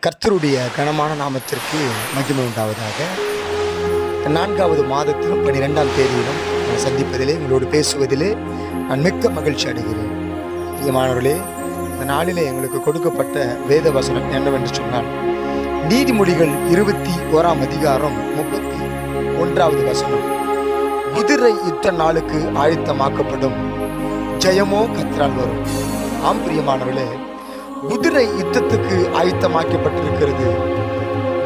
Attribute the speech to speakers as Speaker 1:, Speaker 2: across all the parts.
Speaker 1: கர்த்தருடைய கனமான நாமத்திற்கு மகிமை உண்டாவதாக. 4வது மாதத்திலும் 12ஆம் தேதியிலும் சந்திப்பதிலே உங்களோடு பேசுவதிலே நான் மிக்க மகிழ்ச்சி அடைகிறேன். பிரியமானவர்களே, இந்த நாளிலே எங்களுக்கு கொடுக்கப்பட்ட வேத வசனம் என்னவென்று சொன்னால், நீதிமொழிகள் 21ஆம் அதிகாரம் 31வது வசனம். குதிரை யுத்த நாளுக்கு ஆயத்தமாக்கப்படும், ஜெயமோ கர்த்தரால் வரும். ஆம் பிரியமானவர்களே, குதிரை யுத்தத்துக்கு ஆயத்தமாக்கப்பட்டிருக்கிறது.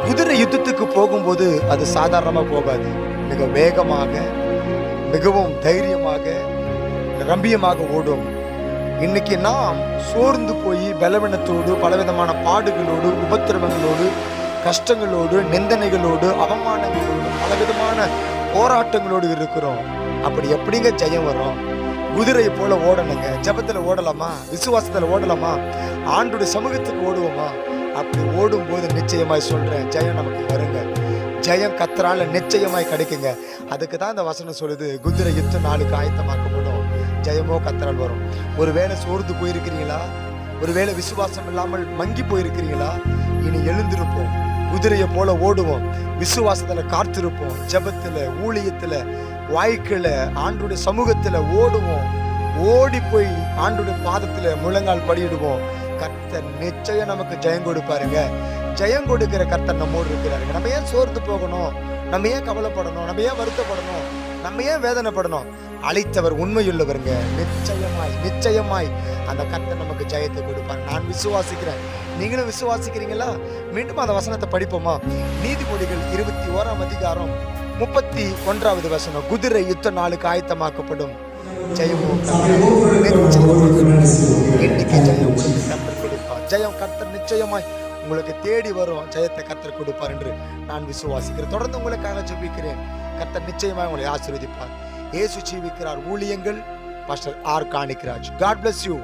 Speaker 1: குதிரை யுத்தத்துக்கு போகும்போது அது சாதாரணமாக போகாது. மிக வேகமாக, மிகவும் தைரியமாக, ரம்பியமாக ஓடும். இன்னைக்கு நாம் சோர்ந்து போய் பலவீனத்தோடு, பலவிதமான பாடுகளோடு, உபத்திரவங்களோடு, கஷ்டங்களோடு, நிந்தனைகளோடு, அவமானங்களோடு, பலவிதமான போராட்டங்களோடு இருக்கிறோம். அப்படி எப்படிங்க ஜெயம் வரும்? குதிரையை போல ஓடணுங்க. ஜெபத்துல ஓடலாமா? விசுவாசத்துல ஓடலாமா? ஆண்டோட சமூகத்துக்கு ஓடுவோமா? அப்படி ஓடும்போது நிச்சயமாய் சொல்றேன், ஜெயம் நமக்கு வருங்க. ஜெயம் கர்த்தரால நிச்சயமாய் கிடைக்குங்க. அதுக்கு தான் இந்த வசனம் சொல்லுது, குதிரை யுத்த நாளுக்கு ஆயத்தமாக்கப்படும், ஜெயமோ கர்த்தரால் வரும். ஒருவேளை சோர்ந்து போயிருக்கிறீங்களா? ஒருவேளை விசுவாசம் இல்லாமல் மங்கி போயிருக்கிறீங்களா? இனி எழுந்திருப்போம், குதிரையை போல ஓடுவோம், விசுவாசத்துல காத்திருப்போம், ஜெபத்துல, ஊழியத்துல, வாய்க்குல, ஆண்டுடைய சமூகத்துல ஓடுவோம். ஓடி போய் ஆண்டுடைய பாதத்துல முழங்கால் படியிடுவோம். கர்த்தர் நிச்சயம் நமக்கு ஜெயம் கொடுப்பாருங்க. ஜெயம் கொடுக்கிற கர்த்தர் நம்மோடு இருக்கிறாருங்க. நம்ம ஏன் சோர்ந்து போகணும்? நம்ம ஏன் கவலைப்படணும்? நம்ம ஏன் வருத்தப்படணும்? நம்ம ஏன் வேதனைப்படணும்? அழைத்தவர் உண்மையுள்ளவருங்க. நிச்சயமாய் அந்த கர்த்தர் நமக்கு ஜெயத்தை கொடுப்பார். நான் விசுவாசிக்கிறேன். நீங்களும் விசுவாசிக்கிறீங்களா? மீண்டும் அந்த வசனத்தை படிப்போமா? நீதிமொழிகள் 21ஆம் அதிகாரம் 31வது வசனம். குதிரை யுத்த நாளுக்கு ஆயத்தமாக்கப்படும், ஜெயமோ இன்னைக்கு ஜெயம் கர்த்தர் கொடுப்பார். ஜெயம் கர்த்தர் நிச்சயமாய் உங்களுக்கு தேடி வரும். ஜெயத்தை கர்த்தர் கொடுப்பார் என்று நான் விசுவாசிக்கிறேன். தொடர்ந்து உங்களுக்காக ஜெபிக்கிறேன். கர்த்தர் நிச்சயமாய் உங்களை ஆசீர்வதிப்பார். இயேசு ஜீவிக்கிறார். ஊழியங்கள் pastor R Kanikraj. God bless you.